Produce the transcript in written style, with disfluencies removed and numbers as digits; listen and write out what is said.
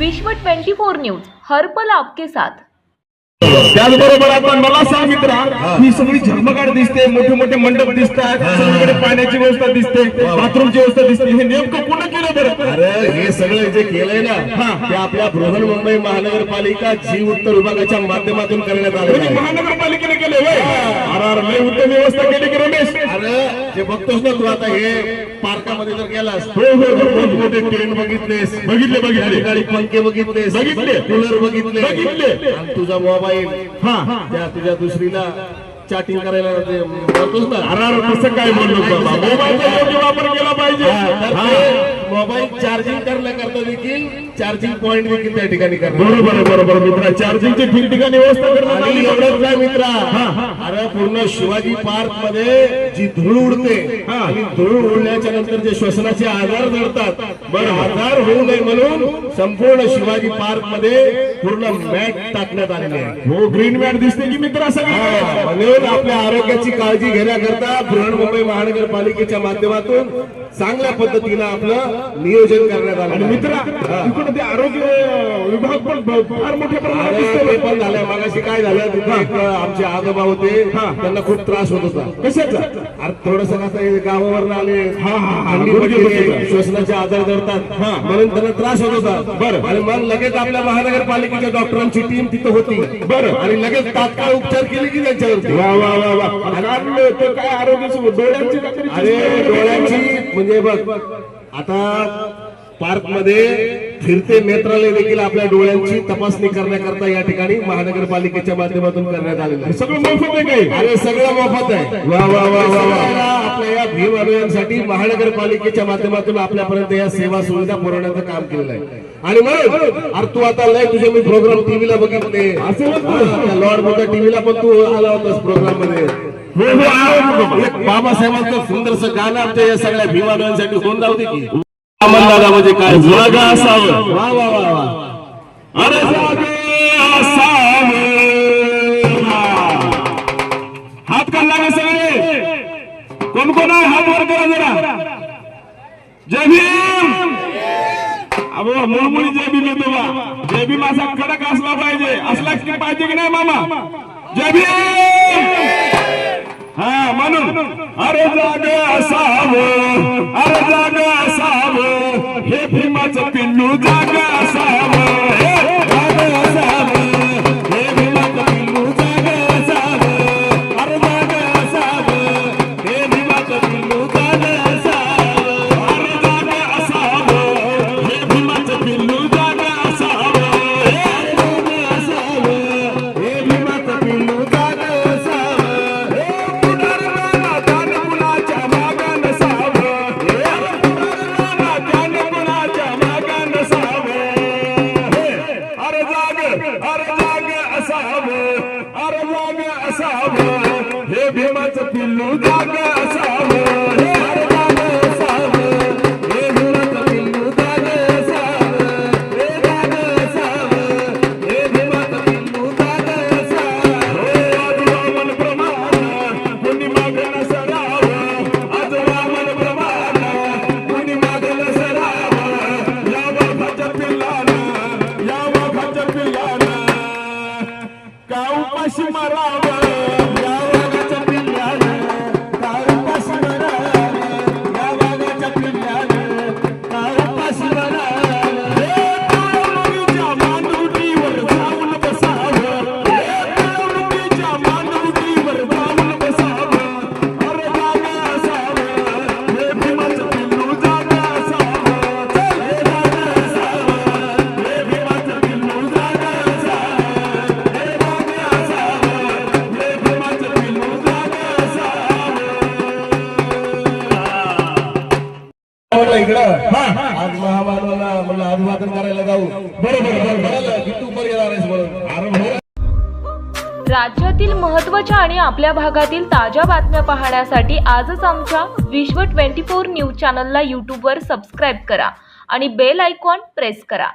विश्व 24 न्यूज हर पल आपके साथ। त्याचबरोबर आपण मला सांग मित्रा, ही सगळी झगमगाट दिसते, मोठे मोठे मंडप दिसतात, सगळीकडे पाण्याची व्यवस्था दिसते, बाथरूमची व्यवस्था दिसते, हे नेमकं कोण केलं बरं? अरे हे सगळं जे केलंय ना ते आपल्या बृहन्मुंबई महानगरपालिका जी उत्तर विभागाच्या माध्यमातून करण्यात आलं आहे. महानगरपालिकेने केले होय? अरे लय उत्तम व्यवस्था केली की रमेश. अरे जे बघतोस ना तू आता हे पार्कामध्ये जर गेलास हो हो हो, मोठे ट्रेन बघितलेस, बघितले गाडी पंखे बघितलेस, कूलर बघितले, आणि तुझा मोबाईल त्या तुझ्या दुसरीला चॅटिंग करायला बोलतोस ना. अरे कसं काय म्हणलो बाबा, मोबाईलचा योग्य वापर केला पाहिजे. मोबाईल चार्जिंग करण्याकरता देखील चार्जिंग पॉइंट देखील त्या ठिकाणी करणार. बरोबर मित्रा, चार्जिंगची ठिकठिकाणी व्यवस्था करण्यात आणि आली. एवढंच काय मित्रा, अरे पूर्ण शिवाजी पार्क मध्ये जी धूळ उडते आणि धूळ उडल्याच्या नंतर जे श्वसनाचे आजार जडतात, आजार होऊ नये म्हणून संपूर्ण शिवाजी पार्क मध्ये पूर्ण मॅट टाकण्यात आलेली आहे. हो, ग्रीन मॅट दिसते की मित्रा सगळी. म्हणून आपल्या आरोग्याची काळजी घेण्याकरता बृहन्मुंबई महानगरपालिकेच्या माध्यमातून चांगल्या पद्धतीनं आपलं नियोजन करण्यात आलं. आणि मित्रा, इकडे ते आरोग्य विभाग पण फार मोठ्या प्रमाणात दिसतोय. ते पण झालं. मगाशी काय झालं, तिथे एक आमचे आजोबा होते, त्यांना खूप त्रास होत होता. कशाचा? अरे थोडस गावावर आले, गुडघे श्वसनाचे आजार जडतात म्हणून त्यांना त्रास होत होता. बरं. आणि मग लगेच आपल्या महानगरपालिकेच्या डॉक्टरांची टीम तिथं होती. बरं. आणि लगेच तात्काळ उपचार केले की त्यांच्यावरती. वा वा वा वा. आणि ते काय आरोग्याची डोळ्यांची काहीतरी अरे डोळ्यांची म्हणजे बघ, आता पार्क मध्ये फिरते नेत्रालय देखील आपल्या डोळ्यांची तपासणी करण्याकरता या ठिकाणी महानगरपालिकेच्या माध्यमातून करण्यात आलेलं आहे. सगळं मोफत आहे काही? अरे सगळं मोफत आहे. वा वा वा वा वा. आपल्या या भीम अभियानासाठी महानगरपालिकेच्या माध्यमातून आपल्यापर्यंत या सेवा सुविधा पुरवण्याचं काम केलेलं आहे. आणि म्हणून अरे तू आता लय तुझे मी प्रोग्राम टीव्हीला बघितले, लॉर्ड मोठ्या टीव्हीला पण तू आला होतास प्रोग्राम मध्ये. बाबासाहेबांचं सुंदरसं गाणं आमच्या या सगळ्या भीम अभियानासाठी होऊन जाऊ दे की. दादा म्हणजे काय जागा असावं. वा वा वा वा. अरे जागे असावं. हात काढला का सगळे? कोण कोण आहे? हात वर करा जरा. जय भीम. अबो मुळमुळी जय भीम येतो बा. जय भीम असा कडक असला पाहिजे. असला की पाहिजे की नाही मामा? जय भीम. हा म्हणून अरे जागे असावं, अरे जागे असावं, हे भीमाचं पिल्लू जागे असावं, जागे असावं, हे भीमाचं पिल्लू जागे असावं, अरे जागे असावं, हे भीमाचं पिल्लू जागे असावं, अरे जागे असावं, हे भीमाचं पिल्लू जागे असावं, जागे असावं, हे भीमाचं पिल्लू जागे असावं. हे भीमाचं पिल्लू जागे असावं, अरे जागे असावं, हे भीमाचं पिल्लू जागे असावं, हे जागे असावं, हे भीमाचं पिल्लू जागे असावं. आज वामन प्रमाण कुणी मागणं सरावं, आज वामन प्रमाण कुणी मागणं सरावं, या वाघाच्या पिल्लानं, या वाघाच्या पिल्लानं का उपाशी मारावं. आज महामानवाला म्हणलं अभिवादन करायला जाऊ. बरोबर येणार आहेस म्हणून. राज्यातील महत्त्वाच्या आणि आपल्या भागातील ताज्या बातम्या पाहण्यासाठी आजच आमच्या विश्व 24 न्यूज चॅनलला यूट्यूबवर सबस्क्राईब करा आणि बेल आयकॉन प्रेस करा.